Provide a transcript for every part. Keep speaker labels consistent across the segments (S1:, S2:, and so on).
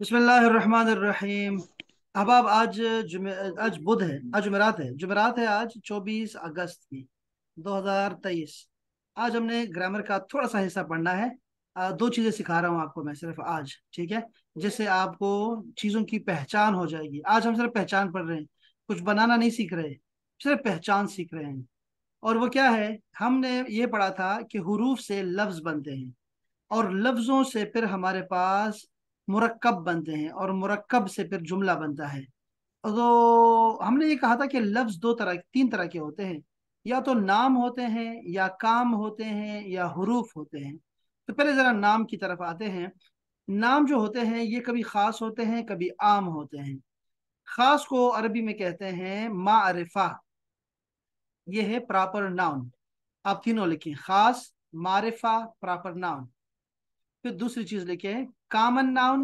S1: बिस्मिल्लाहिर्रहमानिर्रहीम। अब आज आज बुध है, आज जुमेरात है आज 24 अगस्त की 2023। आज हमने ग्रामर का थोड़ा सा हिस्सा पढ़ना है। दो चीजें सिखा रहा हूँ आपको मैं सिर्फ आज, ठीक है। जिससे आपको चीजों की पहचान हो जाएगी। आज हम सिर्फ पहचान पढ़ रहे हैं, कुछ बनाना नहीं सीख रहे, सिर्फ पहचान सीख रहे हैं। और वो क्या है, हमने ये पढ़ा था कि हुरूफ से लफ्ज बनते हैं और लफ्जों से फिर हमारे पास मुरक्कब बनते हैं और मुरक्कब से फिर जुमला बनता है। तो हमने ये कहा था कि लफ्ज तीन तरह के होते हैं। या तो नाम होते हैं, या काम होते हैं, या हुरूफ होते हैं। तो पहले जरा नाम की तरफ आते हैं। नाम जो होते हैं ये कभी खास होते हैं, कभी आम होते हैं। खास को अरबी में कहते हैं मारिफा। ये है प्रॉपर नाउन। आप तीनों लिखें, खास, मारिफा, प्रॉपर नाउन। फिर दूसरी चीज लिखे, कॉमन नाउन,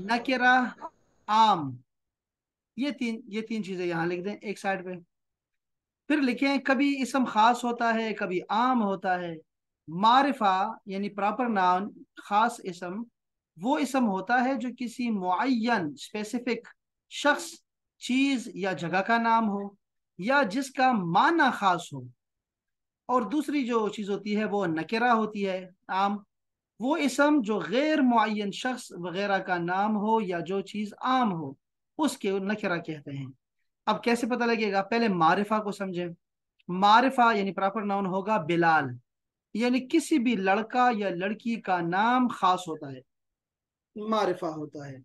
S1: नकेरा, आम। ये तीन चीजें यहां लिख दें एक साइड पे। फिर लिखें, कभी इसम खास होता है, कभी आम होता है। मारिफा यानी प्रॉपर नाउन, खास इसम, वो इसम होता है जो किसी मुअय्यन स्पेसिफिक शख्स, चीज या जगह का नाम हो, या जिसका माना खास हो। और दूसरी जो चीज होती है वो नकेरा होती है, आम। वो इसम जो गैर मुअय्यन शख्स वगैरह का नाम हो या जो चीज आम हो, उसके नकरा कहते हैं। अब कैसे पता लगेगा, पहले मारिफा को समझें। मारिफा यानी प्रॉपर नाउन होगा बिलाल, यानी किसी भी लड़का या लड़की का नाम खास होता है, मारिफा होता है।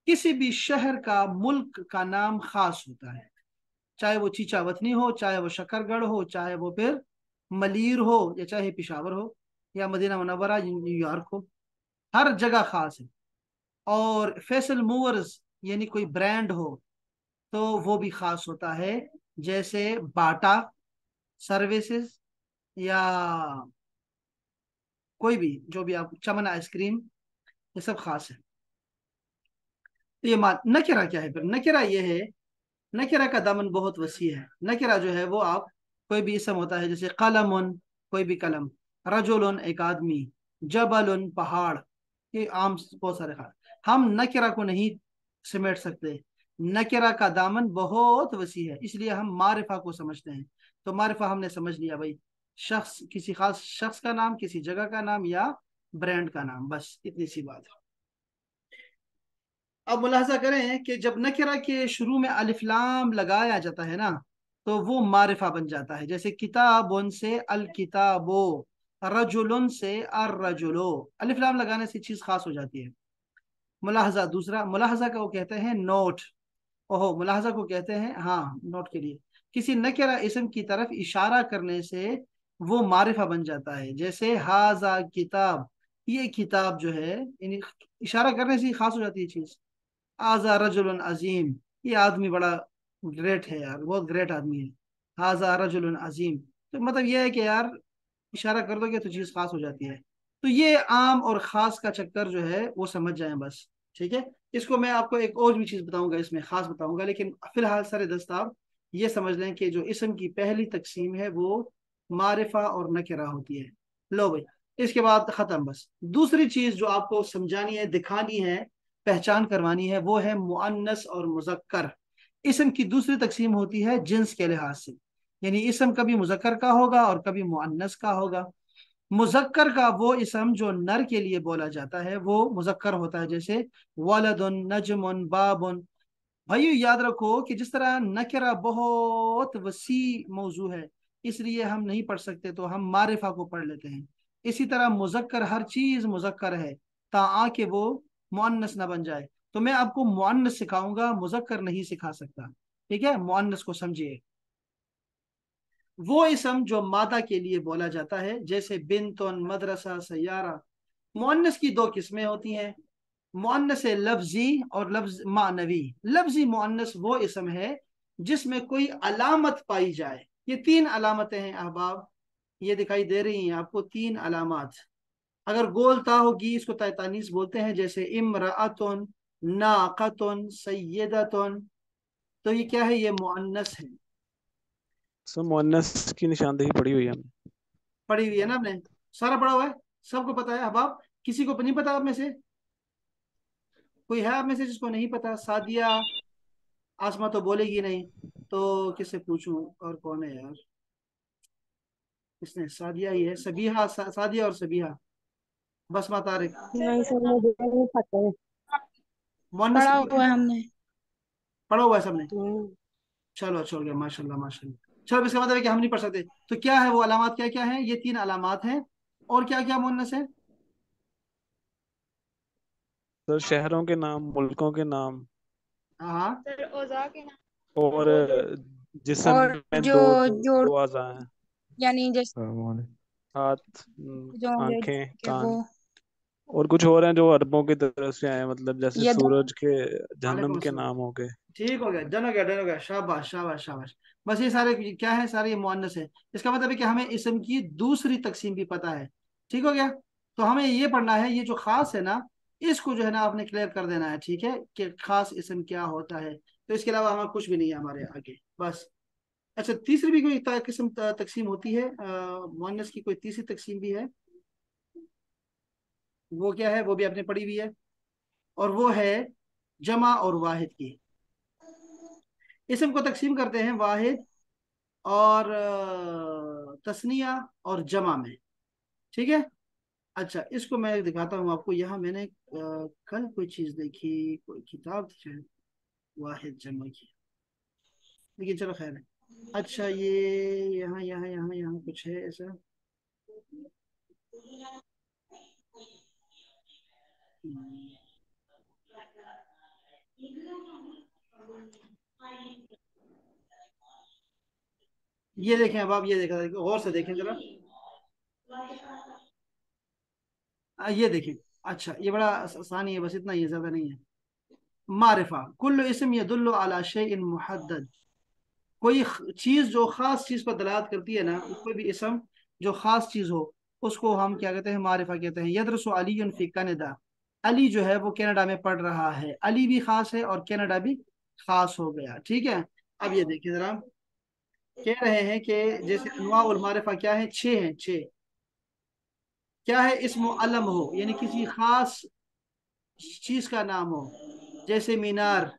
S1: किसी भी शहर का, मुल्क का नाम खास होता है, चाहे वो चीचावतनी हो, चाहे वो शकरगढ़ हो, चाहे वो फिर मलीर हो, या चाहे पिशावर हो, या मदीना मुनव्वरा, न्यूयॉर्क हो। हर जगह खास है। और फैसल मूवर्स यानी कोई ब्रांड हो तो वो भी खास होता है, जैसे बाटा सर्विसेज, या कोई भी जो भी, आप चमन आइसक्रीम, ये सब खास है। तो ये मान नकिरा क्या है, फिर नकिरा ये है, नकिरा का दामन बहुत वसी है। नकिरा जो है वो आप, कोई भी इसम होता है, जैसे कलमुन, कोई भी कलम, रजुलन एक आदमी, जबलुन पहाड़, ये आम बहुत सारे खास। हम नकिरा को नहीं समेट सकते। नकिरा का दामन बहुत वसी है, इसलिए हम मारिफा को समझते हैं। तो मारिफा हमने समझ लिया भाई, शख्स, किसी खास शख्स का नाम, किसी जगह का नाम, या ब्रांड का नाम, बस इतनी सी बात है। अब मुलाहजा करें कि जब नकिरा के शुरू में अलिफ लाम लगाया जाता है ना, तो वो मारिफा बन जाता है। जैसे किताबुन से अल किताबो, रजुलन से अर रजुलो, अलिफ लाम लगाने से चीज खास हो जाती है। मुलाहजा दूसरा, मुलाहजा का वो कहते हैं नोट। ओहो, मुलाहजा को कहते हैं, हाँ, नोट के लिए किसी नकिरा इसम की तरफ इशारा करने से वो मारिफा बन जाता है। जैसे हाजा किताब, ये किताब जो है, यानी इशारा करने से ही खास हो जाती है चीज। हाजा रजुलन अजीम, ये आदमी बड़ा ग्रेट है यार, बहुत ग्रेट आदमी है। हाजा रजुलन अजीम, तो मतलब ये है कि यार इशारा कर दोगे तो चीज खास हो जाती है। तो ये आम और खास का चक्कर जो है वो समझ जाएं बस, ठीक है। इसको मैं आपको एक और भी चीज बताऊंगा, इसमें खास बताऊंगा, लेकिन फिलहाल सर दस्त आप ये समझ लें कि जो इसम की पहली तकसीम है वो मारिफा और नकिरा होती है। लो भाई, इसके बाद खत्म। बस दूसरी चीज जो आपको समझानी है, दिखानी है, पहचान करवानी है, वो है मुअन्नस और मुजक्कर। इसम की दूसरी तकसीम होती है जिन्स के लिहाज से, यानी इसम कभी मुजक्कर का होगा और कभी मुअन्नस का होगा। मुजक्कर का वो इसम जो नर के लिए बोला जाता है वो मुजक्कर होता है, जैसे वलदुन, नजमुन, बाबुन। भाइयों याद रखो कि जिस तरह नकरा बहुत वसी मौजू है, इसलिए हम नहीं पढ़ सकते तो हम मारिफा को पढ़ लेते हैं। इसी तरह मुजक्कर, हर चीज मुजक्कर है, ताकि वो मुअन्नस ना बन जाए। तो मैं आपको मुअन्नस सिखाऊंगा, मुजक्कर नहीं सिखा सकता, ठीक है। मुअन्नस को समझिए, वो इसम जो मादा के लिए बोला जाता है, जैसे बिनतुन, मदरसा, सैयारा। मुअन्नस की दो किस्में होती हैं, मुअन्नस लफ्जी और लफ्ज मानवी। लफ्जी मुअन्नस वो इसम है जिसमें कोई अलामत पाई जाए। ये तीन अलामतें हैं अहबाब, ये दिखाई दे रही हैं आपको, तीन अलामत। अगर गोल ता होगी इसको तैतानीस बोलते हैं, जैसे इमराअतुन, नाकतुन, सैयदतुन। तो ये क्या है, ये मुअन्नस है।
S2: सब मुअन्नस की निशानदेही पड़ी हुई है हमने।
S1: पढ़ी हुई है ना आपने, सारा पढ़ा हुआ है, सबको पता है अहबाब। किसी को नहीं पता आप में से? कोई है आप में से जिसको नहीं पता? सादिया, आसमा तो बोलेगी नहीं, तो किससे पूछूं? और कौन है यार? किसने? सादिया ही है, सबिहा, सादिया और सबिहा। बसमा तारिक।
S3: नहीं सर, मुझे नहीं पता है।
S1: मोहन्नस
S3: पढ़ा
S1: की
S3: हुआ है हमने।
S1: पढ़ा हुआ है सबने?
S3: हम्म।
S1: चलो अच्छा हो गया, माशाल्लाह माशाल्लाह। चलो, इसका मतलब है कि हम नहीं पढ़ सकते। तो क्या है वो अलामत, क्या क्या है? ये तीन अलामत हैं। और क्या क्या मोहन्नस है?
S2: सर शहरों के नाम, मुल्कों के नाम,
S1: हाँ हाँ।
S3: सर औजा के नाम।
S2: और जिस्म
S3: और
S2: में
S3: जो
S2: दो दो
S3: जोड़,
S2: दो अज़ा हैं।
S3: यानी जैसे
S2: हाथ,
S3: जो होंगे
S2: आंखें,
S3: कि वो,
S2: कान। और कुछ और हैं जो अरबों की तरफ से आए हैं, मतलब जैसे
S3: ये दो।
S2: सूरज के, जन्म
S1: वालेकुम
S2: के
S1: अस्सलाम।
S2: नाम हो गए।
S1: ठीक हो गया, डन हो गया, डन हो गया, शाबाश शाबाश शाबाश। बस ये सारे क्या है? सारे ये मुअन्नस है। इसका मतलब है कि हमें इसम की दूसरी तकसीम भी पता है। ठीक हो गया। तो हमें ये पढ़ना है, ये जो खास है ना, इसको जो है ना आपने क्लियर कर देना है, ठीक है, कि खास इसम क्या होता है। तो इसके अलावा हमें कुछ भी नहीं है हमारे आगे, बस। अच्छा, तीसरी भी कोई किस्म तकसीम होती है मुअन्नस की? कोई तीसरी तकसीम भी है? वो क्या है? वो भी आपने पढ़ी हुई है, और वो है जमा और वाहिद की। इसम को तकसीम करते हैं वाहिद और तस्निया और जमा में। ठीक है। अच्छा, इसको मैं दिखाता हूँ आपको। यहाँ मैंने कल कोई चीज देखी, कोई किताब थी शायद, वाहिद जमा की, लेकिन चलो खैर है। अच्छा, ये यहाँ यहाँ यहाँ यहाँ कुछ है ऐसा। हम्म, ये देखें, अब आप ये देखा, गौर से देखें जरा। ये देखें। अच्छा, ये बड़ा आसानी है, बस इतना ही है, ज्यादा नहीं है। मारिफा कुल्लु इस्म यदुल्लु अला शैइन मुहद्दद। कोई चीज जो खास चीज पर दलालत करती है ना, कोई भी इसम जो खास चीज हो, उसको हम क्या कहते हैं? मारिफा कहते हैं। यदरसु अली फी कनाडा। अली जो है वो कनाडा में पढ़ रहा है। अली भी खास है और कनाडा भी खास हो गया। ठीक है। अब ये देखिए जरा, कह रहे हैं कि जैसे अनवा उल मारिफा क्या है? छह हैं, छह। क्या है? इसम अलम हो, यानी किसी खास चीज का नाम हो। जैसे मीनार,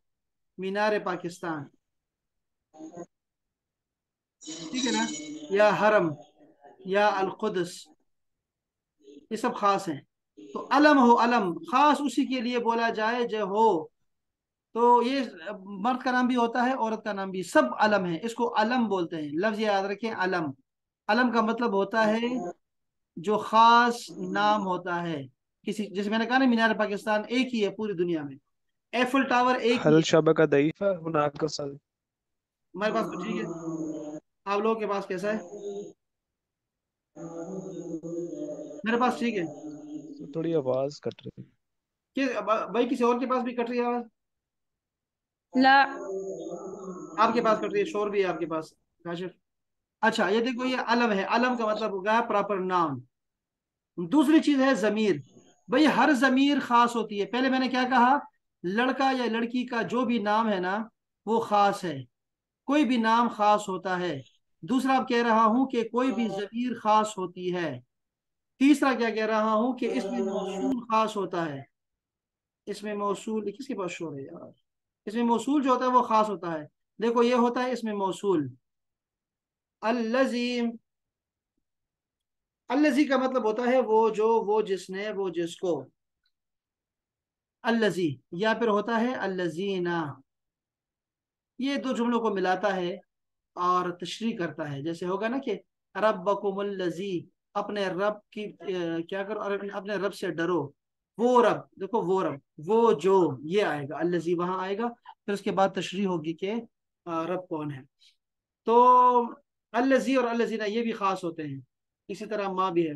S1: मीनार पाकिस्तान, ठीक है ना, या हरम, या अल कुद्स, ये सब खास हैं। तो अलम हो, अलम खास उसी के लिए बोला जाए जो हो। तो ये मर्द का नाम भी होता है, औरत का नाम भी, सब अलम है, इसको अलम बोलते हैं। लफ्ज याद रखें, अलम। अलम का मतलब होता है जो खास नाम होता है किसी। जैसे मैंने कहा ना, मीनार पाकिस्तान एक ही है पूरी दुनिया में, एफिल टावर एक ही
S2: हल
S1: है।
S2: शबका दईफा हुनाका सल।
S1: हमारे पास तो ठीक है, आप लोगों के पास कैसा है? मेरे पास ठीक है।
S2: तो थोड़ी आवाज कट रही है।
S1: कि भाई किसी और के पास भी कट रही है आवाज?
S3: ला।
S1: आपके पास कट रही है, शोर भी है आपके पास, काशिफ। अच्छा, ये देखो, ये अलम है। अलम का मतलब होगा प्रॉपर नाउन। दूसरी चीज है जमीर। भाई हर जमीर खास होती है। पहले मैंने क्या कहा? लड़का या लड़की का जो भी नाम है ना, वो खास है। कोई भी नाम खास होता है। दूसरा अब कह रहा हूं कि कोई भी जमीर खास होती है। तीसरा क्या कह रहा हूं कि इसमें मौसूल खास होता है। इसमें मौसूल, ये किसके पास शोर है यार? इसमें मौसूल जो होता है वो खास होता है। देखो, ये होता है इसमें मौसूल, अल्लजीम। अल्लजी का मतलब होता है वो जो, वो जिसने, वो जिसको। अल्लजी। या फिर होता है अल्लजीना। ये दो जुमलों को मिलाता है और तशरीह करता है। जैसे होगा ना कि रब्बकुमुल्लजी, अपने रब की क्या करो? और अपने रब से डरो। वो रब, देखो वो रब, वो जो, ये आएगा अल्लजी, वहां आएगा। फिर उसके बाद तशरीह होगी कि रब कौन है। तो अल्लजी और अल्लजीना ये भी खास होते हैं। इसी तरह माँ भी है।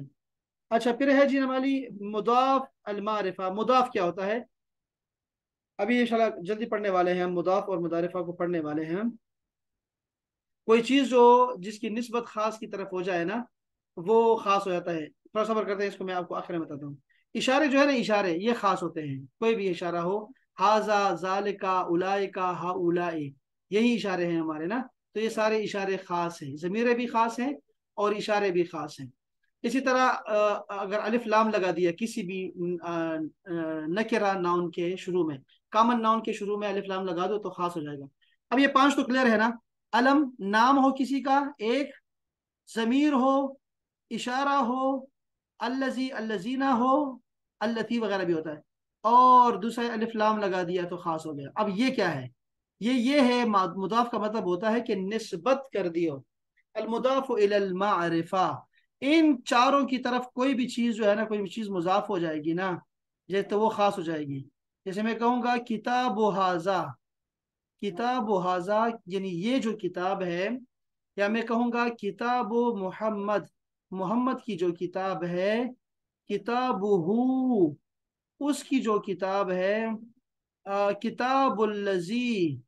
S1: अच्छा, फिर है जी हमारी मुदाफ अल मारिफा। मुदाफ क्या होता है? अभी इंशाल्लाह जल्दी पढ़ने वाले हैं हम, मुदाफ और मुदारिफा को पढ़ने वाले हैं हम। कोई चीज जो जिसकी निस्बत खास की तरफ हो जाए ना, वो खास हो जाता है। थोड़ा सबर करते हैं, इसको मैं आपको आखिर में बताता हूँ। इशारे जो है ना, इशारे ये खास होते हैं। कोई भी इशारा हो, हाजा, जालिका, उलाइका, हा उलाई, यही इशारे हैं हमारे ना। तो ये सारे इशारे खास हैं, जमीरें भी खास हैं और इशारे भी खास हैं। इसी तरह अगर अलिफ लाम लगा दिया किसी भी नकिरा नाउन के शुरू में, कॉमन नाउन के शुरू में अलिफ लाम लगा दो तो खास हो जाएगा। अब ये पांच तो क्लियर है ना। अलम नाम हो किसी का एक, जमीर हो, इशारा हो, अल्लजी अल्लजीना हो, अल्लती वगैरह भी होता है, और दूसरा अलिफ लाम लगा दिया तो खास हो गया। अब ये क्या है? ये है मुदाफ का मतलब होता है कि निस्बत कर दियो। अलमुदाफ इलल मारिफा, इन चारों की तरफ कोई भी चीज जो है ना, कोई भी चीज मुजाफ हो जाएगी ना, जैसे तो वो खास हो जाएगी। जैसे मैं कहूंगा किताब हाजा, किताब हाजा यानी ये जो किताब है, या मैं कहूंगा किताब मोहम्मद, मोहम्मद की जो किताब है, किताबुहू उसकी जो किताब है, किताबुल्लजी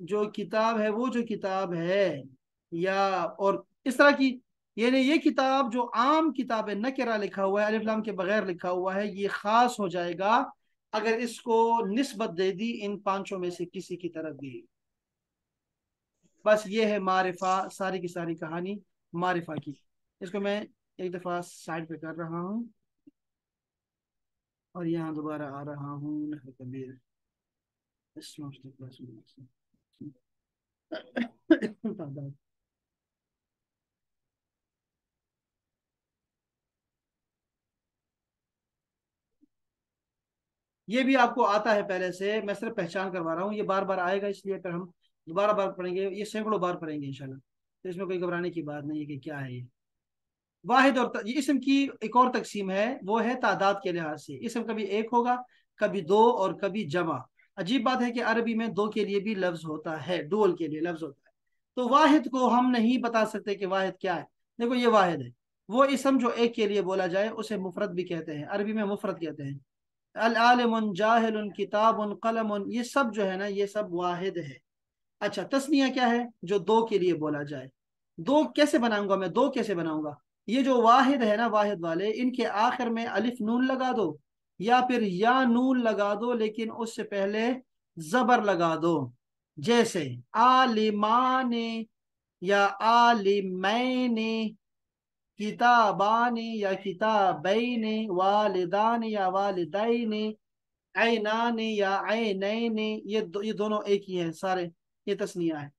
S1: जो किताब है, वो जो किताब है, या और इस तरह की। यानी ये किताब जो आम किताब है, नकेरा लिखा हुआ है, अलिफ लाम के बगैर लिखा हुआ है, ये खास हो जाएगा अगर इसको निस्बत दे दी इन पांचों में से किसी की तरफ भी। बस ये है मारिफा, सारी की सारी कहानी मारिफा की। इसको मैं एक दफा साइड पे कर रहा हूँ और यहाँ दोबारा आ रहा हूँ। नहर कबीर ये भी आपको आता है पहले से, मैं सिर्फ पहचान करवा रहा हूँ, ये बार बार आएगा इसलिए फिर हम दोबारा बार पढ़ेंगे, ये सैकड़ों बार पढ़ेंगे इंशाल्लाह। तो इसमें कोई घबराने की बात नहीं है कि क्या है ये। वाहिद और ये इसम की एक और तकसीम है, वो है तादाद के लिहाज से। इसम कभी एक होगा, कभी दो, और कभी जमा। अजीब बात है कि अरबी में दो के लिए भी लफ्ज होता है, डुअल के लिए लफ्ज होता है। तो वाहिद को हम नहीं बता सकते कि वाहिद क्या है। देखो ये वाहिद है, वो इसम जो एक के लिए बोला जाए उसे मुफरद भी कहते हैं, अरबी में मुफरद कहते हैं। अल आलिमुन जाहिलुन किताबुन कलमुन, ये सब जो है ना, ये सब वाहिद है। अच्छा, तस्निया क्या है? जो दो के लिए बोला जाए। दो कैसे बनाऊंगा मैं? दो कैसे बनाऊंगा? ये जो वाहिद है ना, वाहिद वाले, इनके आखिर में अलिफ नून लगा दो, या फिर या नून लगा दो, लेकिन उससे पहले जबर लगा दो। जैसे आलिमाने या आलिमैने, किताबाने या किताबैने, वालिदाने या वालिदैने, ऐनाने या ऐनैने, ये दोनों एक ही है सारे, ये तस्निया है।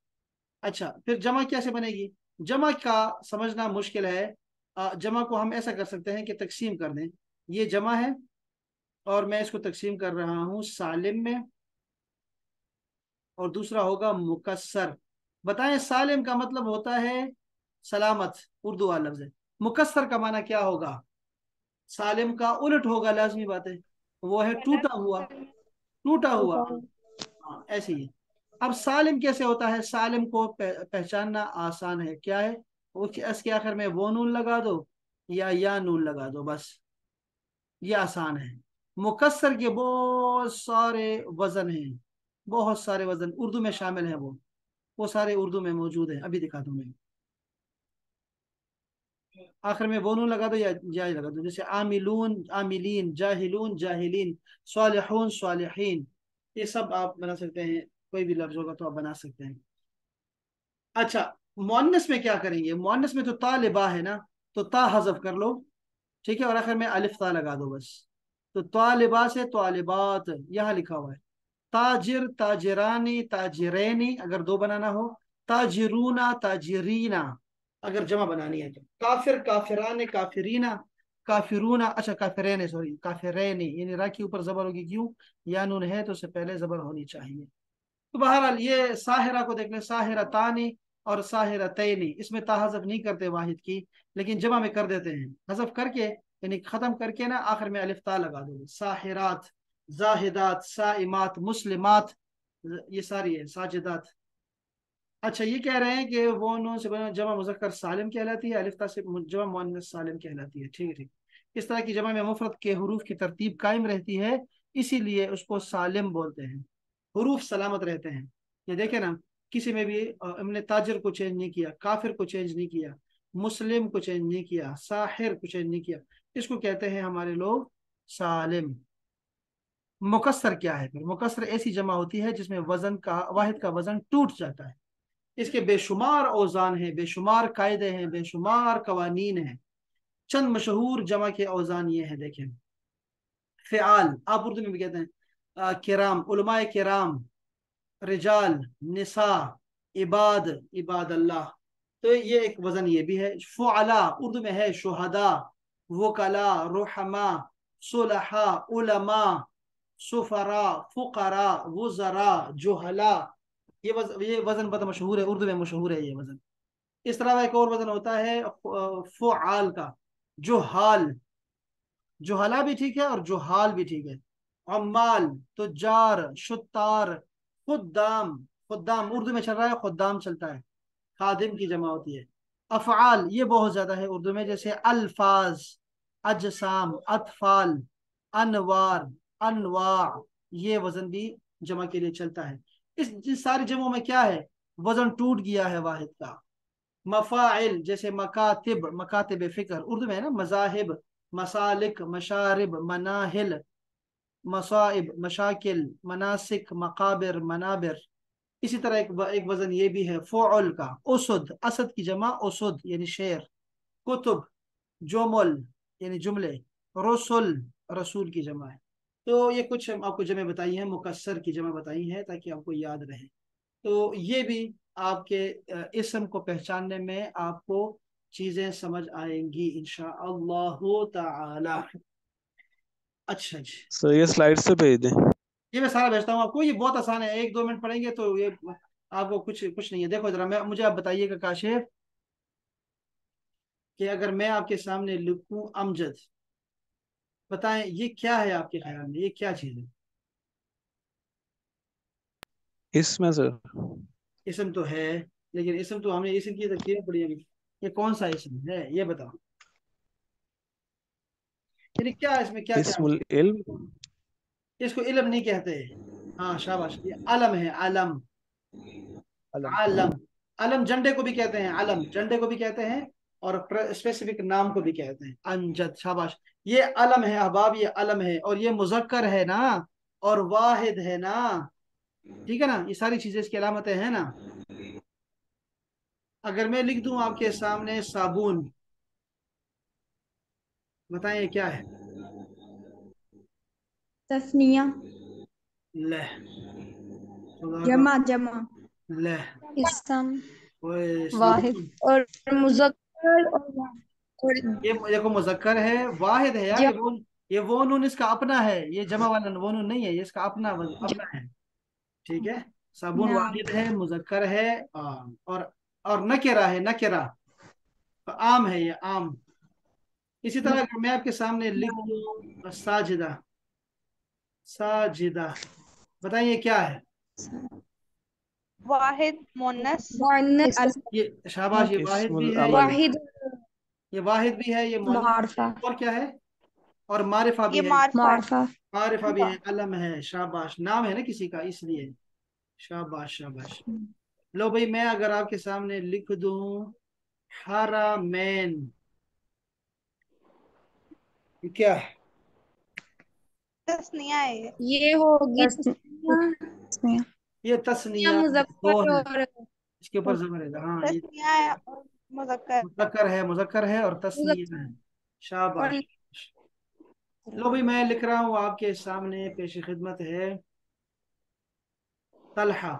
S1: अच्छा, फिर जमा कैसे बनेगी? जमा का समझना मुश्किल है। जमा को हम ऐसा कर सकते हैं कि तकसीम कर दें। ये जमा है और मैं इसको तकसीम कर रहा हूँ सालिम में, और दूसरा होगा मुकस्सर। बताएं, सालिम का मतलब होता है सलामत, उर्दू वाला लफ्ज है। मुकस्सर का माना क्या होगा? सालिम का उलट होगा, लाजमी बात है, वो है टूटा हुआ, टूटा हुआ। हाँ, ऐसे ही है। अब सालिम कैसे होता है? सालिम को पहचानना आसान है, क्या है? उसके आखिर में वो नून लगा दो या नून लगा दो, बस, ये आसान है। मुकस्सर के बहुत सारे वजन हैं, बहुत सारे वजन उर्दू में शामिल हैं, वो सारे उर्दू में मौजूद है, अभी दिखा दूं मैं। आखिर में वो नून लगा दो या लगा दो, जैसे आमिलून आमिलीन, जाहिलून जाहिलीन, स्वालिहून स्वालिहीन, ये सब आप बना सकते हैं। कोई भी लफ्ज होगा तो आप बना सकते हैं। अच्छा, मुअन्नस में क्या करेंगे? मुअन्नस में तो तालिबा है ना, तो ता हजफ कर लो, ठीक है, और आखिर में अलिफ ता लगा दो बस। तो तालिबा से तालिबात यहाँ लिखा हुआ है। ताजिर ताजिरानी ताजिरैनी अगर दो बनाना हो, ताजिरूना ताजिरीना अगर जमा बनानी है तो, काफिर काफिरान काफिरीना, काफिरूना, अच्छा काफिरैन, सॉरी काफिरैनी, यानी रा के ऊपर जबर होगी, क्यों? या नून है तो उससे पहले जबर होनी चाहिए। तो बहरहाल ये साहिरा को देख लें, साहिरा तानी और साहिरा तैनी, इसमें ता हजफ नहीं करते वाहिद की, लेकिन जमा में कर देते हैं हजफ करके, यानी खत्म करके ना, आखिर में अलिफ ता लगा दो। साहिरात, जाहिदात, साइमात, मुस्लिमात, ये सारी है, साजिदात। अच्छा, ये कह रहे हैं कि वो नून से बना जमा मुजक्कर सालिम कहलाती है, अलिफ ता से जमा मुअन्नस सालिम कहलाती है, ठीक है ठीक। इस तरह की जमा में मुफरद के हरूफ की तरतीब कायम रहती है, इसीलिए उसको सालिम बोलते हैं, हरूफ सलामत रहते हैं। ये देखे ना, किसी में भी हमने ताजिर को चेंज नहीं किया, काफिर को चेंज नहीं किया, मुस्लिम को चेंज नहीं किया, साहिर को चेंज नहीं किया, इसको कहते हैं हमारे लोग सालिम। मुकस्सर क्या है? फिर मुकस्सर ऐसी जमा होती है जिसमें वजन का, वाहिद का वजन टूट जाता है। इसके बेशुमार औजान हैं, बेशुमार कायदे हैं, बेशुमार कवानीन हैं। चंद मशहूर जमा के औजान ये हैं, देखें। फ़िआल आप उर्दू में भी कहते हैं, किराम, उलमाए किराम, रिजाल, निसा, इबाद, इबाद अल्लाह। तो ये एक वजन ये भी है। फ़ुअला उर्दू में है शुहदा, वकला, रुहमा, सुलहा, उलमा, सुफरा, फुकरा, वुजरा, जुहला। ये वजन बहुत मशहूर है, उर्दू में मशहूर है ये वजन। इस तरह का एक और वजन होता है फ़ुआल का, जुहाल। जुहला भी ठीक है और जुहाल भी ठीक है। अम्माल, तुजार, शुत्तार, खुद्दाम। खुद्दाम उर्दू में चल रहा है, खुद्दाम चलता है, खादिम की जमा होती है। अफ़आल ये बहुत ज्यादा है उर्दू में, जैसे अल्फाज, अजसाम, अतफाल, अनवार, अनवा। ये वजन भी जमा के लिए चलता है। इस सारी जमों में क्या है, वजन टूट गया है वाहिद का। मफाइल जैसे मकातिब, मकातिब फिक्र उर्दू में है ना, मजाहिब, मसालिक, मशारिब, मनाहिल, मसाइब, मशाकिल, मनासिक, मकाबिर, मनाबिर। इसी तरह एक वजन ये भी है फ़ुअल का, उसद, असद की जमा उसद यानी शेर। कुतुब, जोमल यानी जुमले। रसुल, रसूल की जमा है। तो ये कुछ हम आपको जमे बताई हैं, मुकस्सर की जमा बताई हैं ताकि आपको याद रहे। तो ये भी आपके इस्म को पहचानने में आपको चीजें समझ आएंगी इंशा अल्लाह ताला। अच्छा जी,
S2: सर ये स्लाइड से भेज दें।
S1: ये मैं सारा भेजता हूँ आपको, ये बहुत आसान है, 1-2 मिनट पढ़ेंगे तो ये आपको कुछ कुछ नहीं है। देखो जरा, मैं मुझे आप बताइएगा काशिफ, कि अगर मैं आपके सामने लिखूं अमजद, बताएं ये क्या है आपके ख्याल में, ये क्या चीज है?
S2: इसमें सर
S1: इसम तो है, लेकिन इसम तो हमने इसम की तकदीरें पढ़ी अभी। ये कौन सा इसम है ये बताओ, यानी क्या है इसमें, क्या क्या है?
S2: इस्मुल इल्म।
S1: इसको इलम नहीं कहते। हाँ शाबाश, ये अलम है, अलम।
S2: अलम।
S1: अलम, अलम झंडे को भी कहते हैं, अलम झंडे को भी कहते हैं, और स्पेसिफिक नाम को भी कहते हैं अमजद। शाबाश, ये अलम है अहबाब, ये अलम है, और ये मुजक्कर है ना, और वाहिद है ना, ठीक है ना, ये सारी चीजें इसकी अलामतें हैं ना। अगर मैं लिख दूं आपके सामने साबुन, बताएं ये क्या है?
S3: तस्निया,
S1: लह, खुदा का,
S3: जमा जमा,
S1: लह,
S3: इसम,
S1: ओए
S3: वाहिद
S1: साबुन।
S3: और मुजक्कर और
S1: ये देखो मुजक्कर है, वाहिद है यार,
S3: जम
S1: ये वो नून इसका अपना है, ये जमा वाला वो नून नहीं है, ये इसका अपना
S3: जम
S1: अपना है। ठीक है, साबुन
S3: नाम।
S1: वाहिद है, मुजक्कर है, और नकेरा है, नकेरा, तो आम है ये, आम। इसी तरह अगर मैं आपके सामने लिख
S3: नाम।
S1: दूं साजिदा, साजिदा, बताइए क्या है?
S4: वाहिद मुन्नस
S3: मुअन्नस
S1: ये शाबाश, ये वाहिद
S2: इस्मुल
S1: भी है,
S2: अमल।
S3: वाहिद
S1: ये वाहिद भी है, ये मुअन्नस भी
S3: मारफा
S1: है, और क्या है, और मारिफा भी
S4: ये
S1: है।
S4: मारफा है।
S3: मारफा
S1: मारिफा भी है, अलम है, शाबाश, नाम है ना किसी का इसलिए। शाबाश शाबाश। लो भाई, मैं अगर आपके सामने लिख दूं हरामैन, ये क्या है?
S4: तस्निया है ये।
S3: ये होगी तस्निया तस्निया
S1: ये
S3: या
S1: तस्निया है, दो
S3: मुजफ्फर
S1: है,
S3: और
S1: इसके ऊपर जबर है, हाँ ये
S4: तस्निया है और मुजक्कर है।
S1: मुजक्कर है और तस्निया है।
S3: मुजफ्फर
S1: शाबाश।
S3: और
S1: लो भाई, मैं लिख रहा हूँ आपके सामने, पेश खिदमत है तलहा।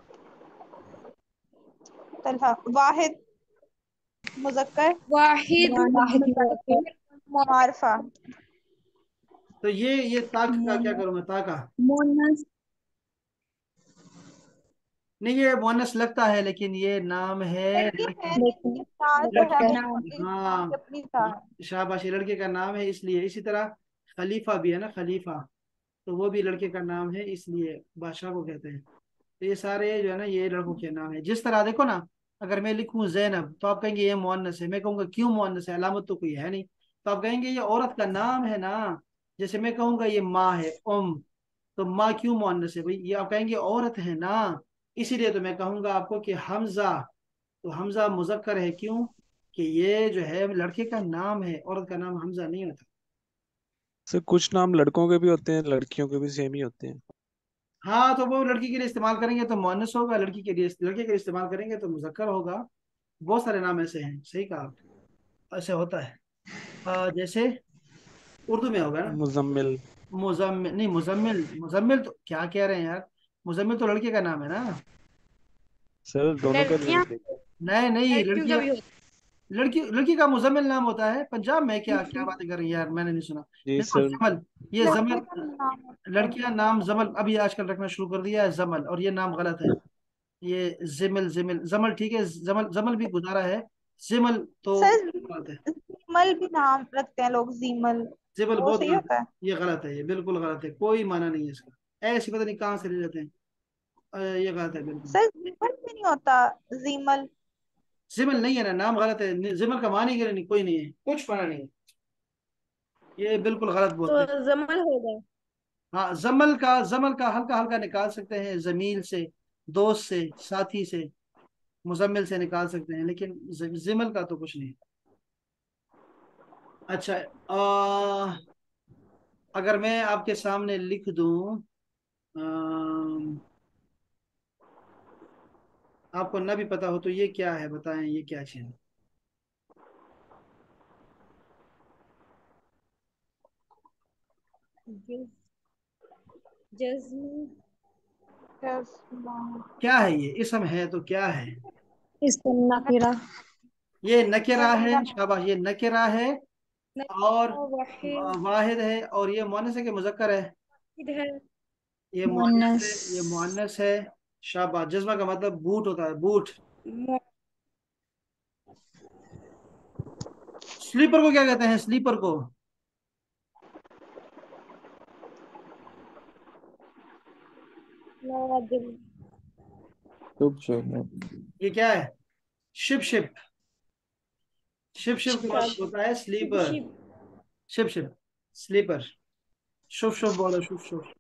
S4: तलहा वाहिद मुजक्कर
S3: वाहिद मुजफ्फर
S4: मारफा।
S1: तो ये ताक का क्या करूँ मैं, ताका?
S3: मुअन्नस
S1: नहीं, ये मुअन्नस लगता है, लेकिन ये नाम है
S4: लड़की है
S1: लड़की।
S4: लेकिन
S3: लेकिन
S4: ता जो है
S3: लड़का
S4: वो
S3: नाम
S4: इस नाम की
S1: हाँ,
S4: अपनी ता है।
S1: शाबाश, ये लड़के का नाम है इसलिए। इसी तरह खलीफा भी है ना, खलीफा, तो वो भी लड़के का नाम है, इसलिए बादशाह को कहते हैं। तो ये सारे जो है ना, ये लड़कों के नाम है। जिस तरह देखो ना, अगर मैं लिखूं जैनब, तो आप कहेंगे ये मुअन्नस है, मैं कहूंगा क्यों मुअन्नस है, अलामत तो कोई है नहीं, तो आप कहेंगे ये औरत का नाम है ना। जैसे मैं कहूंगा ये माँ है, तो माँ क्यों मुअन्नस है भाई, ये आप कहेंगे औरत है ना, इसीलिए तो मैं कहूंगा आपको कि हमजा, तो हमजा मुजक्कर है, क्यों कि ये जो है लड़के का नाम है, औरत का नाम हमजा नहीं होता।
S2: सर कुछ नाम लड़कों के भी होते हैं, लड़कियों के भी सेम ही होते हैं।
S1: हाँ, तो वो लड़की के लिए इस्तेमाल करेंगे तो मुअन्नस होगा, लड़की के लिए, लड़के के लिए इस्तेमाल करेंगे तो मुजक्कर होगा। बहुत सारे नाम ऐसे हैं, सही कहा आप, ऐसे होता है। जैसे उर्दू में होगा ना।
S2: मुजम्मिल।
S1: मुजम्मिल नहीं, मुजम्मिल मुजम्मिल तो क्या कह रहे हैं यार, मुजम्मिल तो लड़के का नाम है ना।
S2: सर दोनों के
S3: लड़कियां,
S2: मिलते हैं।
S1: नहीं नहीं,
S3: लड़कियों का
S1: लड़कियां,
S3: भी होता
S1: लड़की का मुजम्मिल नाम होता है पंजाब में, क्या क्या
S3: है।
S1: बातें कर रही है यार, मैंने नहीं सुना।
S2: जी
S1: देखो
S2: सर।
S1: जमल, ये
S4: लड़के
S1: जमल,
S4: का नाम होता है।
S1: लड़कियां नाम जमल अभी आजकल रखना शुरू कर दिया है जमल, और ये नाम गलत है। ये जिमिल, जिमिल जमल ठीक है, जमल जमल भी गुजारा है, जिमल तो
S4: सर
S1: गलत है।
S4: जीमल भी नाम रखते हैं लोग, जीमल।
S1: जिमल
S4: वो
S1: बहुत
S4: सही
S1: गलत है,
S4: होता है।
S1: ये गलत है, ये बिल्कुल गलत है, कोई माना नहीं है इसका, ऐसे पता नहीं कहाँ से ले लेते हैं। ये गलत है बिल्कुल।
S4: सर जीमल भी नहीं होता, जीमल।
S1: जिमल नहीं है ना, नाम गलत है, जिमल का मानी नहीं, कोई नहीं है, कुछ माना नहीं है, ये बिल्कुल गलत
S3: तो
S1: बोलते हैं।
S3: जमल होगा।
S1: हाँ, जमल का हल्का हल्का निकाल सकते हैं, जमील से, दोस्त से, साथी से, मुजम्मिल से निकाल सकते हैं, लेकिन जिमल का तो कुछ नहीं। अच्छा, अगर मैं आपके सामने लिख दूं, अम, आपको ना भी पता हो तो ये क्या है, बताएं ये क्या चीज है।
S3: जज, जज्म,
S1: क्या है ये, इसम है तो क्या है।
S3: इसको नकीरा,
S1: ये नकेरा
S4: नकीरा
S1: है, शाबाश, ये नकेरा है, और
S3: नकीरा वाहिद
S1: वाहिद है, और ये मुअन्नस है कि मुजक्कर है।
S3: है।
S1: ये मुअन्नस है,
S3: मुअन्नस,
S1: ये मुअन्नस है। शाबाश, जज्बा का मतलब बूट होता है, बूट। स्लीपर को क्या कहते हैं, स्लीपर को।
S3: मुनादिम,
S2: शुभ शुभ।
S1: ये क्या है, शिप शिप, शिप शिप का
S3: शिप,
S1: मतलब होता है sleeper.
S3: Ship,
S1: ship ship, sleeper. शुभ शुभ बोलो, शुभ शुभ,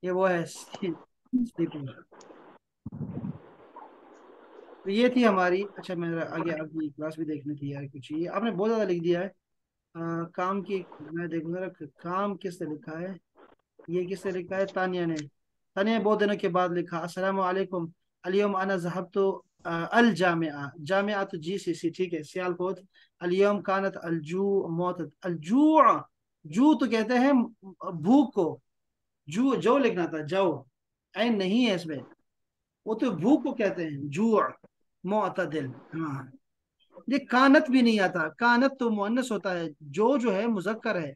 S1: ये वो है स्लीपर। तो ये थी हमारी, अच्छा मेरा आगे आगे क्लास भी देखनी थी यार, कुछ ये आपने बहुत ज्यादा लिख दिया है। काम की, मैं देखूंगा ना, काम किसने लिखा है, ये किसने लिखा है, तानिया ने। तानिया ने बहुत दिनों के बाद लिखा, अस्सलाम वालेकुम, अलियम अना ज़हबतु अल जामिया, जामिया तो GCC ठीक है, सियालकोट। अलियम कानत अलजू मौत, अलजू, जू तो कहते हैं भूख को, जू जो लिखना था, जो ऐन नहीं है इसमें, वो तो भूख को कहते हैं, जू, मोतदिल। हाँ, ये कानत भी नहीं आता, कानत तो मुअन्नस होता है, जो है मुजक्कर है।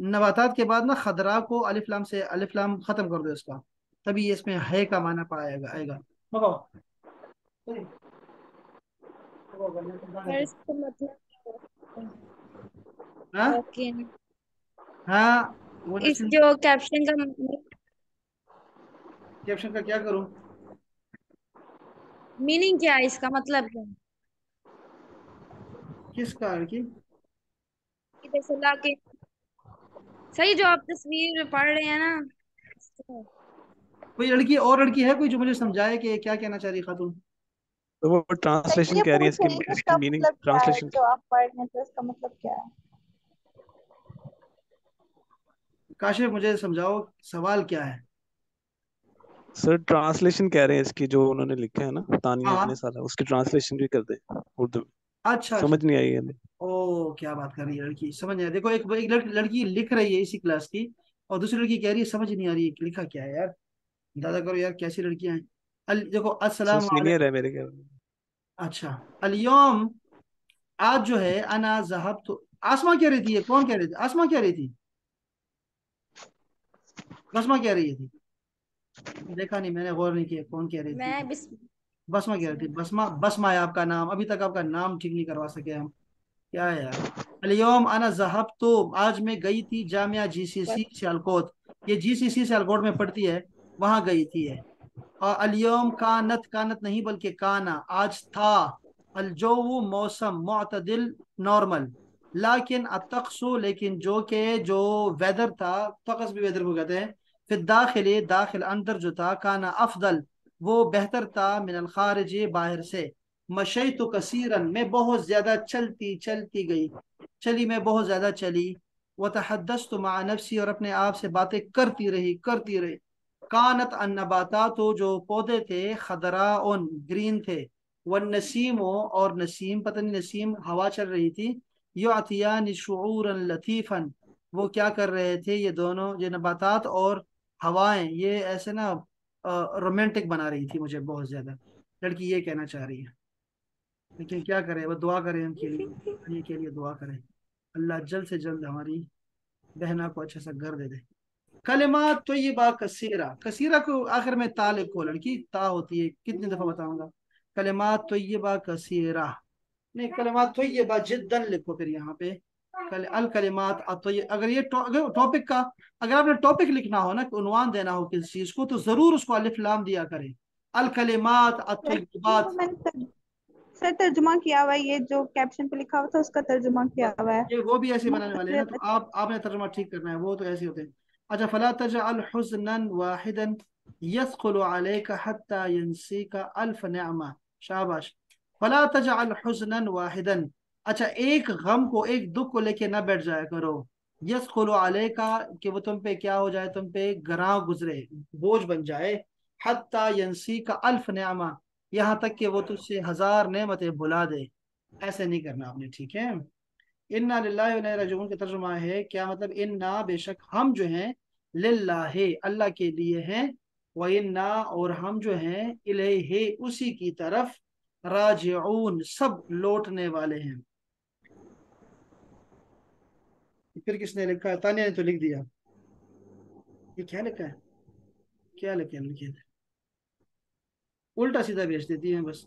S1: नबातात के बाद ना खदरा को अलिफ लाम से, अलिफ लाम खत्म कर दो इसका, तभी इसमें है का माना पाएगा आएगा। बताओ,
S3: पर इसका मतलब
S1: हाँ
S3: ओके।
S1: हाँ, वो
S3: इस
S1: नस्ल,
S3: जो कैप्शन का
S1: कैप्शन का क्या करूं,
S3: मीनिंग क्या है, इसका मतलब क्या है?
S1: किस कार की।
S3: इधर से लाके सही, जो आप तस्वीर पढ़ रहे हैं ना, इसका
S1: कोई लड़की और लड़की है कोई जो मुझे समझाए कि क्या कहना चाह रही खातून।
S2: तो वो ट्रांसलेशन
S4: ये
S2: कह रही है,
S4: पूछ
S2: इसकी
S4: रहे हैं कि
S2: इसकी
S4: इसका
S2: मीनिंग
S4: मतलब क्या है,
S2: ट्रांसलेशन।
S4: जो आप पढ़ रहे हैं तो इसका मतलब क्या है।
S1: काशिफ मुझे समझाओ, सवाल क्या है।
S2: सर ट्रांसलेशन कह रहे हैं इसकी, जो उन्होंने लिखा है ना तानिया ने
S1: हाँ,
S2: सारा, उसकी ट्रांसलेशन भी कर दे उर्दू में।
S1: अच्छा अच्छा।
S2: समझ नहीं आई है।
S1: ओ क्या बात कर रही है लड़की, समझ नहीं आ, देखो एक लड़की लिख रही है इसी क्लास की, और दूसरी लड़की कह रही है समझ नहीं आ रही है कि लिखा क्या है यार, दादा करो यार, कैसी लड़कियां हैं। देखो,
S2: सर
S1: अस्सलाम
S2: सीनियर
S1: वालेकुम।
S2: है मेरे ख्याल में।
S1: अच्छा, अलयौम, आज जो है, अना जहब तो, आसमा कह रही थी, ये कौन कह रही थी, आसमा कह रही थी, बसमा कह रही थी, देखा नहीं मैंने, गौर नहीं किया कौन कह रही थी।
S3: मैं बिस
S1: बसमा कह रही थी, बसमा, बसमा है आपका नाम, अभी तक आपका नाम ठीक नहीं करवा सके हम, क्या है यार। अलियम अना जहब तो, आज मैं गई थी जामिया
S3: बस
S1: GCC सियालकोट, ये GCC सियालकोट में पढ़ती है, वहां गई थी है। और अलियम कानत, कानत नहीं बल्कि काना, आज था, अलजो मौसम, मोतदिल नॉर्मल, लाकिन अतकसु, लेकिन जो के जो वेदर था, तकस भी वेदर को कहते हैं, फिर दाखिले, दाखिल अंदर जो था, काना अफदल, वो बेहतर था, मिनल खारिज बाहर से, मशई तो कसीरन, मैं बहुत ज्यादा चलती चलती गई, चली मैं बहुत ज्यादा चली। व तहद्दस्तु मा नफ्सी, और अपने आप से बातें करती रही करती रही। कानत अन्नबाता, तो जो पौधे थे, खदरा उन ग्रीन थे। वन नसीमो, और नसीम, पता नहीं नसीम हवा चल रही थी। यो अतियान शूरन लतीफ़न, वो क्या कर रहे थे ये दोनों, ये नबातात और हवाएं, ये ऐसे ना रोमांटिक बना रही थी मुझे बहुत ज्यादा। लड़की ये कहना चाह रही है, लेकिन क्या करें, वो दुआ करें उनके लिए, ये के लिए दुआ करें, अल्लाह जल्द से जल्द हमारी बहना को अच्छा सा घर दे दे। कलिमात तो ये बा कसीरा, कसीरा को आखिर में ता लिखो, लड़की ता होती है, कितनी दफा बताऊंगा। कलिमात तो ये बा कसीरा, नहीं कलिमात तो ये बा जिद्दन लिखो फिर यहाँ पे। अल कलिमात अगर ये अगर टॉपिक का, अगर आपने टॉपिक लिखना हो ना, उन्वान देना हो किसी चीज को, तो जरूर उसको अलिफ लाम दिया करें। अल कलिमात
S4: सर ये तो
S1: अत्तय्यिबात।
S4: मैंने सर तर्जुमा किया हुआ है, ये जो कैप्शन पे लिखा हुआ था उसका तर्जुमा किया हुआ है।
S1: ये वो भी ऐसे बनाने वाले हैं ना,
S4: मुझे
S1: तो आपने तर्जुमा ठीक करना है, वो तो ऐसे होते हैं। अच्छा, फला तजअल हुज़नन वाहिदन यस्कुलु अलैका हत्ता यंसीका अल्फ निअमा। शाबाश। फला तजअल हुज़नन वाहिदन, अच्छा एक गम को, एक दुख को लेके ना बैठ जाया करो। यस्कुलु अलैका, कि वो तुम पे क्या हो जाए, तुम पे गरां गुजरे, बोझ बन जाए। हत्ता यंसीका अल्फ निअमा, यहाँ तक कि वो तुझसे हजार नेमतें भुला दे। ऐसे नहीं करना आपने, ठीक है। इन्ना लिल्लाहि व इन्ना इलैहि राजिऊन का तर्जुमा है, क्या मतलब, इन्ना बेशक हम जो हैं, लिल्लाहि अल्लाह के लिए हैं, व इन्ना और हम जो हैं, इलैहि उसी की तरफ, राजिऊन सब लौटने वाले हैं। फिर किसने लिखा है, तानिया ने तो लिख दिया। ये क्या लिखा है, क्या लिखे उल्टा सीधा भेज देती है बस।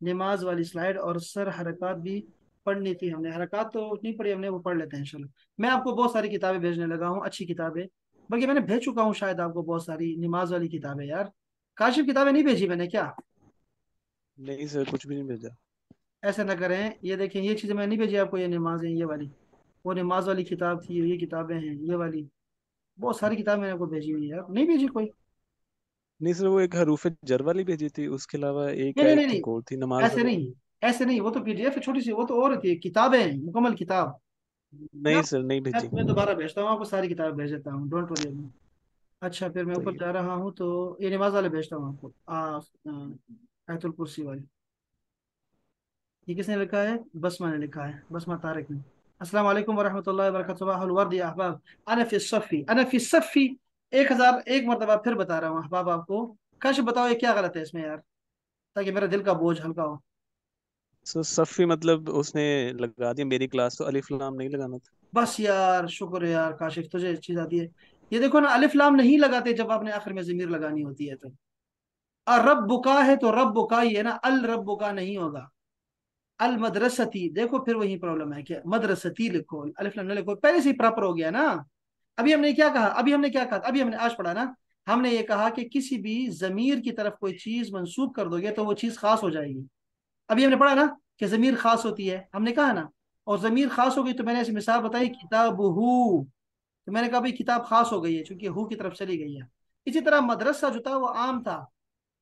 S1: नमाज वाली स्लाइड, और सर हरकत भी पढ़नी थी हमने। हरकत तो नहीं पढ़ी हमने, वो पढ़ लेते हैं इंशाल्लाह। मैं आपको बहुत सारी किताबें भेजने लगा हूँ, अच्छी किताबें, बल्कि मैंने भेज चुका हूँ शायद आपको बहुत सारी नमाज वाली किताबें यार। काशिफ किताबें नहीं भेजी मैंने क्या?
S2: नहीं सर, कुछ भी नहीं भेजा।
S1: ऐसा ना करें, ये देखें, ये चीज़ें मैंने नहीं भेजी आपको, ये नमाज है ये वाली, वो नमाज वाली किताब थी, ये किताबें हैं ये वाली, बहुत सारी किताबें मैंने आपको भेजी हुई है यार, नहीं भेजी कोई?
S2: नहीं सर, वो एक हरूफ जर वाली भेजी थी, उसके अलावा एक
S1: नहीं नहीं नहीं
S2: आयत
S1: नहीं,
S2: एक और थी नमाज
S1: ऐसे
S2: वाली।
S1: नहीं, ऐसे नहीं, वो तो पीडीएफ है छोटी सी, वो तो और होती है, किताबें हैं, मुकम्मल किताब। मैं
S2: नहीं सर, नहीं भेजी।
S1: मैं दोबारा भेजता हूँ आपको, सारी किताबें भेज देता हूँ, डोंट वरी अबाउट। अच्छा, फिर मैं ऊपर
S2: सही है।
S1: जा रहा हूँ, तो ये नमाज वाले भेजता हूँ आपको, आयतुल कुर्सी वाली। ये किसने लिखा है? बसमा ने लिखा है, बसमा तारिक ने। अस्सलाम वालेकुम वरहमतुल्लाहि वबरकातुहू, सुबाहुल वर्द या अहबाब। अना फी सफ़ी, 1001 मरतबा फिर बता रहा हूँ अहबाब आपको। कश बताओ ये क्या गलत है इसमें यार, ताकि मेरा दिल का बोझ हल्का हो।
S2: सर सफ़ी मतलब उसने लगा दिया मेरी क्लास, तो अलिफ लाम नहीं लगाना था।
S1: बस यार, शुक्र है यार काशिफ, तुझे चीज आती है। ये देखो ना, अलिफ लाम नहीं लगाते जब आपने आखिर में जमीर लगानी होती है तो। और रब बुका है तो रब बुका ही है ना, अल रब बुका नहीं होगा। अल मदरसती, देखो फिर वही प्रॉब्लम है, क्या मदरसती लिखो, अलिफ लाम ना लिखो, पहले से ही प्रॉपर हो गया ना। अभी हमने आज पढ़ा ना, हमने ये कहा कि किसी भी जमीर की तरफ कोई चीज मंसूब कर दोगे तो वो चीज खास हो जाएगी। अभी हमने पढ़ा ना कि जमीर खास होती है, हमने कहा ना। और जमीर खास हो गई तो मैंने ऐसी मिसाल बताई, किताबहू, तो मैंने कहा भाई किताब खास हो गई है क्योंकि हु की तरफ चली गई है। इसी तरह मदरसा जो था वो आम था,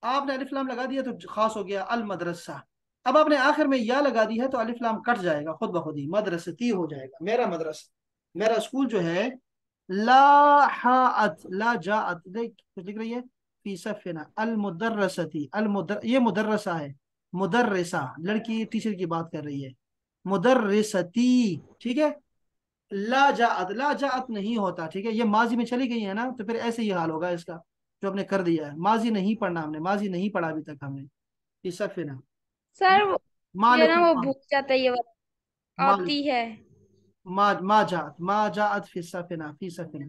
S1: आपने अलिफ लाम लगा दिया तो खास हो गया अल मदरसा। अब आपने आखिर में या लगा दी है तो अलिफ लाम कट जाएगा खुद ब खुद ही, मदरसती हो जाएगा, मेरा मदरसा, मेरा स्कूल जो है। ला हाअत ला जाअत, देख कुछ लिख रही है, फी सफिना अल मुदर्रसती, ये मुदर्रसा है, मुदर्रिसा लड़की टीचर की बात कर रही है, मुदर्रिसती, ठीक है। ला जाअत नहीं होता, ठीक है, ये माजी में चली गई है ना, तो फिर ऐसे ही हाल होगा इसका, जो हमने कर दिया है। माजी नहीं पढ़ना हमने, माजी नहीं पढ़ा अभी तक हमने। इस सफिना,
S3: सर मुझे ना
S1: मालिकुल
S3: वो भूल जाता है ये वाला,
S1: मालिक,
S3: आती है।
S1: मा जाअत फी सफिना, फी सफिना।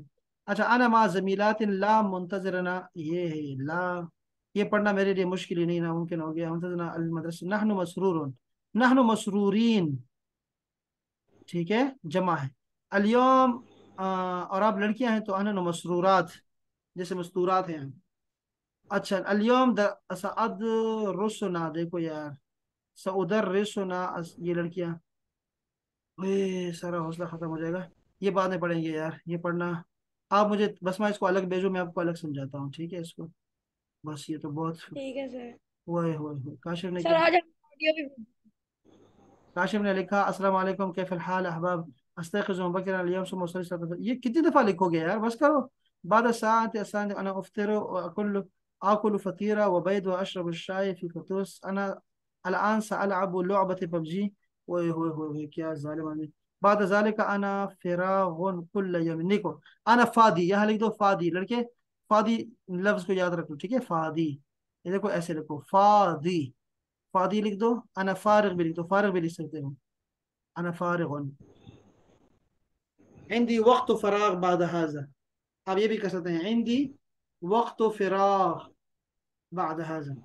S1: अच्छा, अना मा जमीलातिन ला मुंतजरना, ये है ला, ये पढ़ना मेरे लिए मुश्किल ही नहीं नामुमकिन हो गया। मुंतजरना अल मदरसा, नहनु मसरूरुन, नहनु मसरूरीन, ठीक है, जमा है। अलियम, और आप लड़कियां हैं तो अनन मसरूरात, जैसे मस्तूरात हैं। अच्छा, अलियम द असअद रुसना, देखो यार, सउदर रिसना, ये लड़कियां, ओए सारा हौसला खत्म हो जाएगा। ये बाद में पढ़ेंगे यार, ये पढ़ना आप मुझे बस, मैं इसको अलग भेजो, मैं आपको अलग समझाता हूँ, ठीक है इसको। बस ये तो बहुत।
S3: ठीक है सर।
S1: वो काशिफ ने
S3: सर
S1: क्या।
S3: आज हम ऑडियो भी।
S1: काशिफ ने लिखा अस्सलाम वालेकुम कैफल हाल अहबाब अस्तयक़िज़ु मुबक्किरन अल-यौम सुम्मा उसल्ली सलात। ये कितनी दफा लिखोगे यार, बस करो। बाद सात असान अना उफ्तिरु व अकुलु आकुलु फतीरा व बैद व अशरबु शाय फी फतूस अना अलआन सअलअबु लुअबत पबजी। ओए होए होए होए, क्या जालिम आदमी। बाद ज़ालिका अना फिरागुन कुल्ल यौम। देखो, अना फादी, यहाँ लिख दो फादी लड़के। फादी लफ्ज को याद रखो, ठीक है, फादी। ये देखो ऐसे लिखो फादी। फादी लिख दो। अना फारिग भी लिख दो, फारिग भी लिख सकते हो। अना फारिग इंदी वक्त फराग बाद हाजा। आप ये भी कर सकते हैं, इंदी वक्त फिराग बाद हाजा।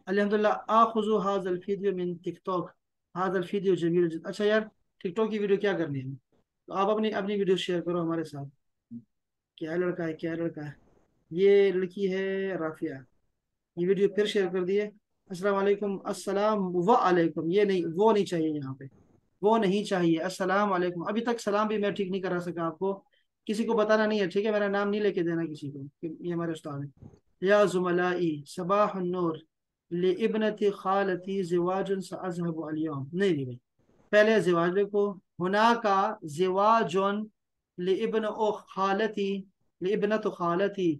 S1: अल्हम्दुलिल्लाह आखुजु हाजल वीडियो मिन टिकटॉक। हाजल वीडियो जमील जिद। अच्छा यार, टिकटॉक की वीडियो क्या करनी है, तो आप अपनी अपनी वीडियो शेयर करो हमारे साथ। क्या लड़का है, क्या लड़का है। ये लड़की है राफिया। ये वीडियो फिर शेयर कर दिए। अस्सलाम वालेकुम, अस्सलाम वालेकुम, ये नहीं, वो नहीं चाहिए यहाँ पे, वो नहीं चाहिए। अस्सलाम वालेकुम। अभी तक सलाम भी मैं ठीक नहीं करा सका आपको। किसी को बताना नहीं है, ठीक है, मेरा नाम नहीं लेके देना किसी को कि ये हमारे उस्ताद हैं। या जुमलाई सबाह नूर लिइब्नती खालती जिवाजुन सअज़हबु अल-यौम। नहीं नहीं भाई, पहले जिवाज लिखो। हुना का जिवाजुन लिइब्न ओ खालती, लिइब्नतु खालती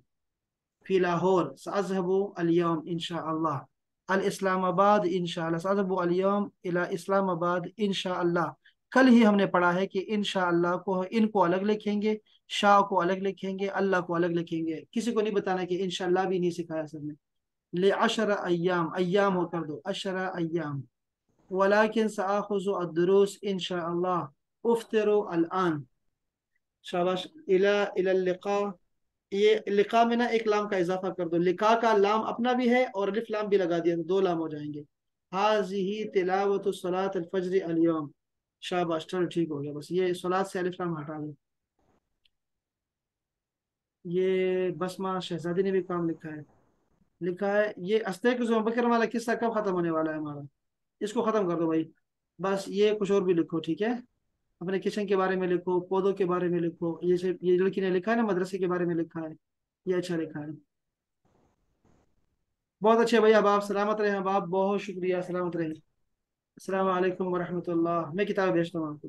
S1: फी लाहौर सअज़हबु अल-यौम इंशाअल्लाह। अल इस्लामाबाद इंशाअल्लाह सअज़हबु अल-यौम इला इस्लामाबाद इंशाअल्लाह। कल ही हमने पढ़ा है कि इंशाअल्लाह को इनको अलग लिखेंगे, शाह को अलग लिखेंगे, अल्लाह को अलग लिखेंगे। किसी को नहीं बताना कि इंशाअल्लाह भी नहीं सिखाया सर ने। ले अशरा अय्याम, अय्याम हो कर दो, अशरा अय्याम। वलाकिन सआखुज़ु अद-दुरूस इंशाअल्लाह उफ्तिरु अल-आन। शाबाश। इला इला लिका। ये लिका में ना एक लाम का इजाफा कर दो। लिका का लाम अपना भी है और अलिफ लाम भी लगा दिया तो दो लाम हो जाएंगे। हाजिही तिलावतु सलात अल फज्र अल यौम। शाबाश, चलो ठीक हो गया। बस ये सलात से अलिफ लाम हटा दो। ये बसमा शहजादी ने भी काम लिखा है। लिखा है ये अस्ते के बकर वाला किस्सा कब खत्म होने वाला है हमारा। इसको खत्म कर दो भाई। बस ये कुछ और भी लिखो, ठीक है। अपने किचन के बारे में लिखो, पौधों के बारे में लिखो। ये लड़की ने लिखा है ना, मदरसे के बारे में लिखा है। ये अच्छा लिखा है। बहुत अच्छे भैया, अब आप सलामत रहे, अब आप बहुत शुक्रिया, सलामत रहे। अस्सलाम वालेकुम वरहमतुल्लाह। मैं किताब भेजता हूँ आपको।